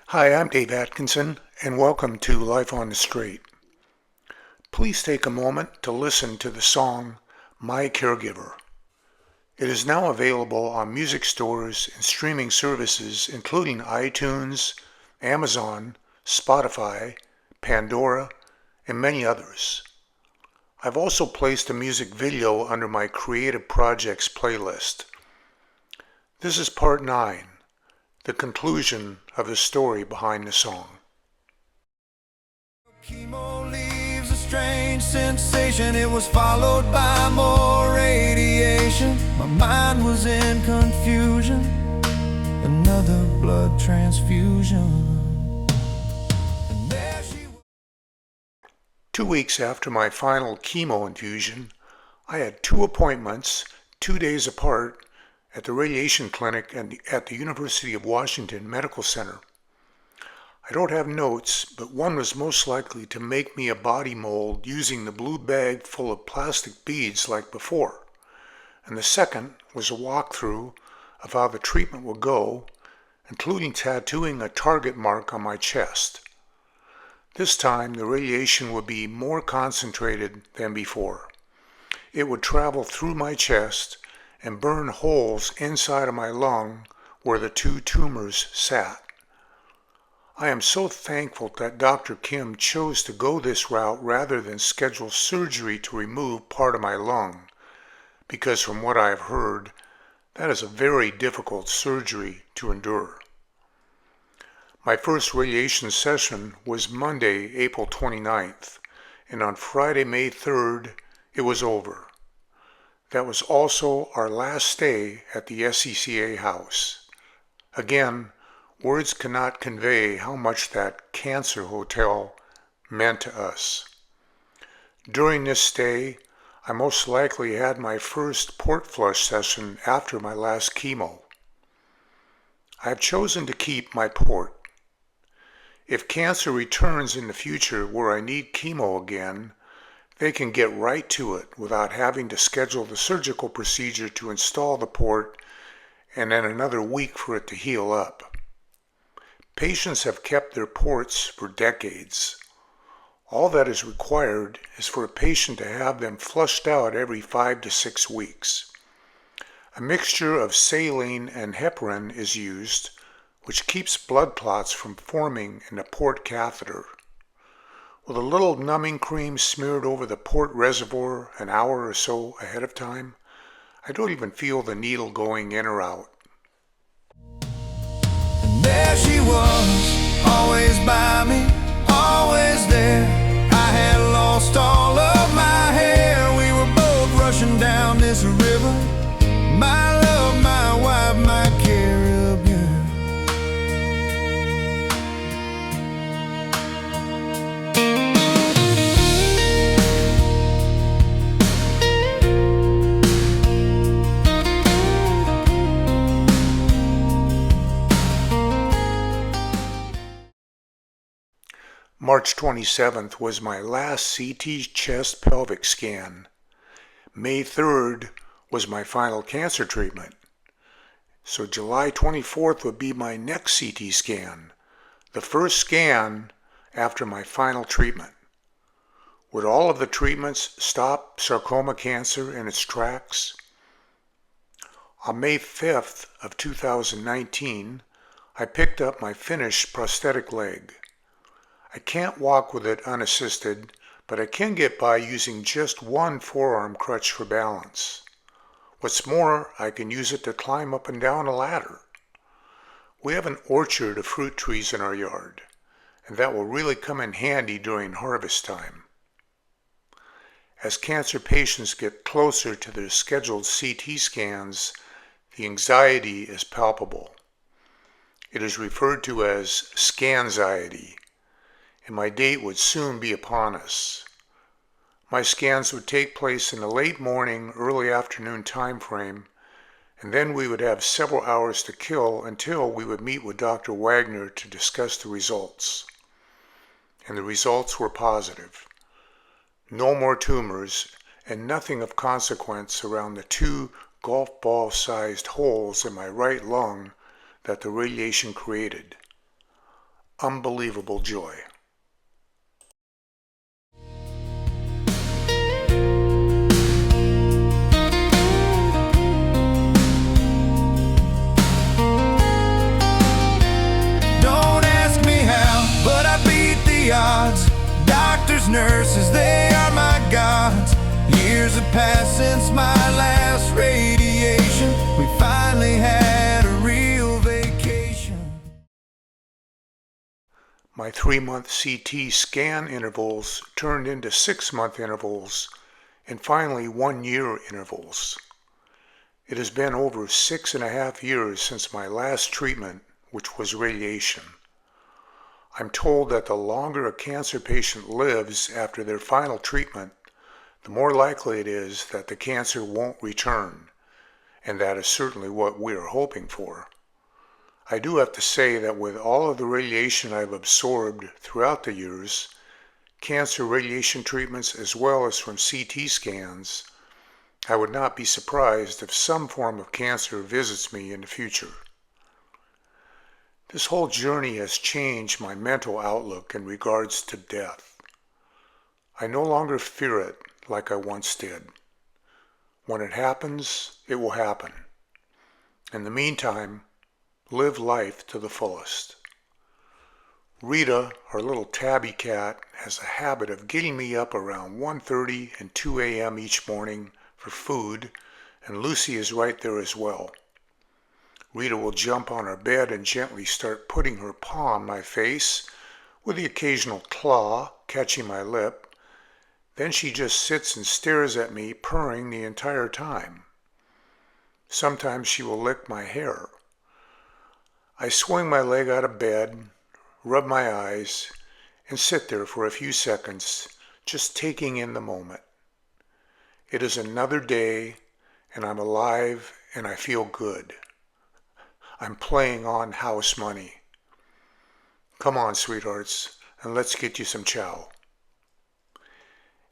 Hi, I'm Dave Atkinson, and welcome to Life on the Straight. Please take a moment to listen to the song My Caregiver. It is now available on music stores and streaming services including iTunes, Amazon, Spotify, Pandora, and many others. I've also placed a music video under my Creative Projects playlist. This is part 9. The conclusion of the story behind the song. Chemo leaves a strange sensation. It was followed by more radiation. My mind was in confusion. Another blood transfusion. And there she was. 2 weeks after my final chemo infusion, I had 2 appointments, 2 days apart, at the radiation clinic at the University of Washington Medical Center. I don't have notes, but one was most likely to make me a body mold using the blue bag full of plastic beads like before, and the second was a walkthrough of how the treatment would go, including tattooing a target mark on my chest. This time the radiation would be more concentrated than before. It would travel through my chest and burn holes inside of my lung where the 2 tumors sat. I am so thankful that Dr. Kim chose to go this route rather than schedule surgery to remove part of my lung, because from what I have heard, that is a very difficult surgery to endure. My first radiation session was Monday, April 29th, and on Friday, May 3rd, it was over. That was also our last stay at the SCCA House. Again, words cannot convey how much that cancer hotel meant to us. During this stay, I most likely had my first port flush session after my last chemo. I have chosen to keep my port. If cancer returns in the future where I need chemo again, they can get right to it without having to schedule the surgical procedure to install the port and then another week for it to heal up. Patients have kept their ports for decades. All that is required is for a patient to have them flushed out every 5 to 6 weeks. A mixture of saline and heparin is used, which keeps blood clots from forming in the port catheter. With a little numbing cream smeared over the port reservoir an hour or so ahead of time, I don't even feel the needle going in or out. And there she was, always by me, always there. I had lost all of my hair. We were both rushing down this river. My love, my wife, my carrier. March 27th was my last CT chest pelvic scan. May 3rd was my final cancer treatment. So July 24th would be my next CT scan, the first scan after my final treatment. Would all of the treatments stop sarcoma cancer in its tracks? On May 5th of 2019, I picked up my finished prosthetic leg. I can't walk with it unassisted, but I can get by using just one forearm crutch for balance. What's more, I can use it to climb up and down a ladder. We have an orchard of fruit trees in our yard, and that will really come in handy during harvest time. As cancer patients get closer to their scheduled CT scans, the anxiety is palpable. It is referred to as scanxiety, and my date would soon be upon us. My scans would take place in the late morning, early afternoon time frame, and then we would have several hours to kill until we would meet with Dr. Wagner to discuss the results. And the results were positive. No more tumors, and nothing of consequence around the 2 golf ball-sized holes in my right lung that the radiation created. unbelievable joy. Don't ask me how, but I beat the odds. Doctors, nurses, they are my gods. Years have passed since my last radiation. We finally had a real vacation. My 3-month CT scan intervals turned into 6-month intervals and finally 1-year intervals. It has been over 6.5 years since my last treatment, which was radiation. I'm told that the longer a cancer patient lives after their final treatment, the more likely it is that the cancer won't return, and that is certainly what we are hoping for. I do have to say that with all of the radiation I've absorbed throughout the years, cancer radiation treatments as well as from CT scans, I would not be surprised if some form of cancer visits me in the future. This whole journey has changed my mental outlook in regards to death. I no longer fear it like I once did. When it happens, it will happen. In the meantime, live life to the fullest. Rita, our little tabby cat, has a habit of getting me up around 1:30 and 2 a.m. each morning for food, and Lucy is right there as well. Rita will jump on our bed and gently start putting her paw on my face, with the occasional claw catching my lip. Then she just sits and stares at me, purring the entire time. Sometimes she will lick my hair. I swing my leg out of bed, rub my eyes, and sit there for a few seconds, just taking in the moment. It is another day, and I'm alive, and I feel good. I'm playing on house money. Come on, sweethearts, and let's get you some chow.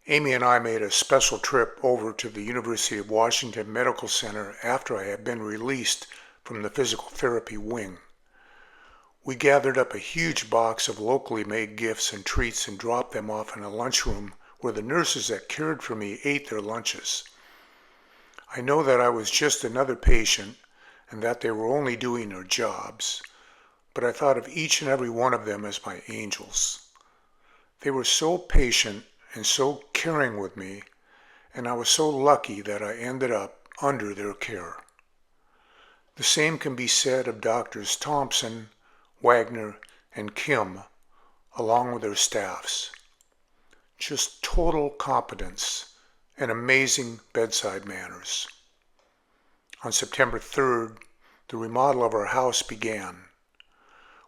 Amy and I made a special trip over to the University of Washington Medical Center after I had been released from the physical therapy wing. We gathered up a huge box of locally made gifts and treats and dropped them off in a lunchroom where the nurses that cared for me ate their lunches. I know that I was just another patient and that they were only doing their jobs, but I thought of each and every one of them as my angels. They were so patient and so caring with me, and I was so lucky that I ended up under their care. The same can be said of Doctors Thompson, Wagner, and Kim, along with their staffs. Just total competence and amazing bedside manners. On September 3rd, the remodel of our house began.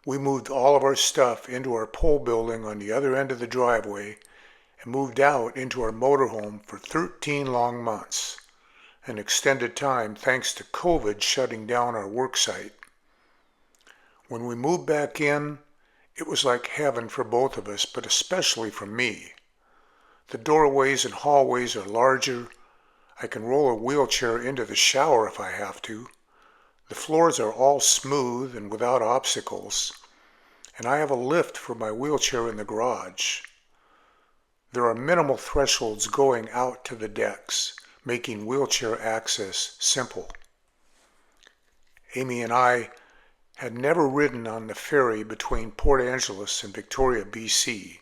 We moved all of our stuff into our pole building on the other end of the driveway and moved out into our motorhome for 13 long months, an extended time thanks to COVID shutting down our work site. When we moved back in, it was like heaven for both of us, but especially for me. The doorways and hallways are larger. I can roll a wheelchair into the shower if I have to. The floors are all smooth and without obstacles, and I have a lift for my wheelchair in the garage. There are minimal thresholds going out to the decks, making wheelchair access simple. Amy and I had never ridden on the ferry between Port Angeles and Victoria, BC,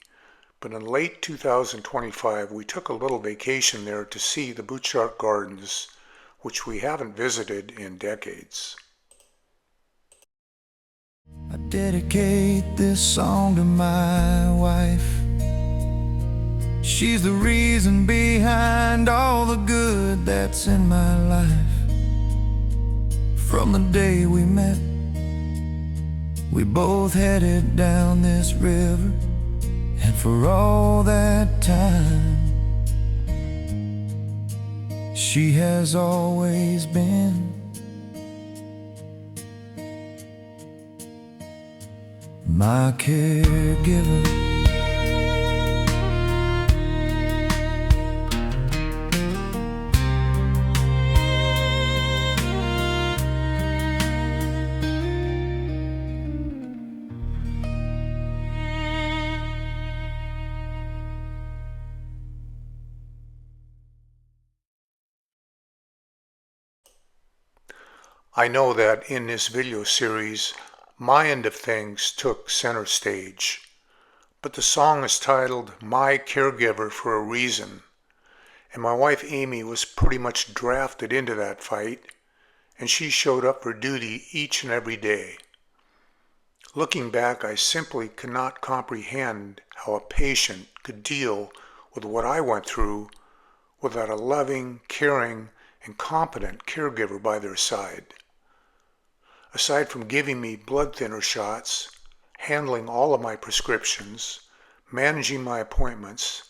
but in late 2025 we took a little vacation there to see the Butchart Gardens, which we haven't visited in decades. I dedicate this song to my wife. She's the reason behind all the good that's in my life. From the day we met, we both headed down this river, and for all that time, she has always been my caregiver. I know that in this video series, my end of things took center stage, but the song is titled My Caregiver for a reason, and my wife Amy was pretty much drafted into that fight, and she showed up for duty each and every day. Looking back, I simply cannot comprehend how a patient could deal with what I went through without a loving, caring, and competent caregiver by their side. Aside from giving me blood thinner shots, handling all of my prescriptions, managing my appointments,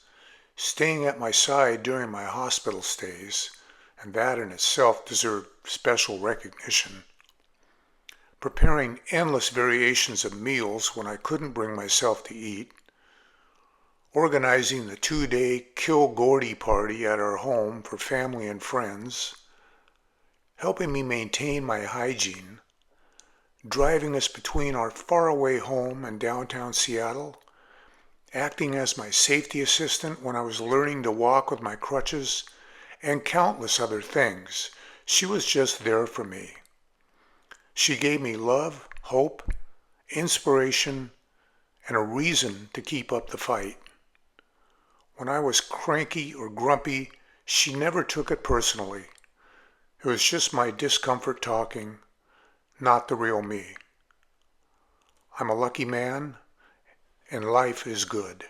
staying at my side during my hospital stays, and that in itself deserved special recognition, preparing endless variations of meals when I couldn't bring myself to eat, organizing the 2-day Kill Gordy party at our home for family and friends, helping me maintain my hygiene, driving us between our faraway home and downtown Seattle, acting as my safety assistant when I was learning to walk with my crutches, and countless other things. She was just there for me. She gave me love, hope, inspiration, and a reason to keep up the fight. When I was cranky or grumpy, she never took it personally. It was just my discomfort talking, not the real me. I'm a lucky man, and life is good.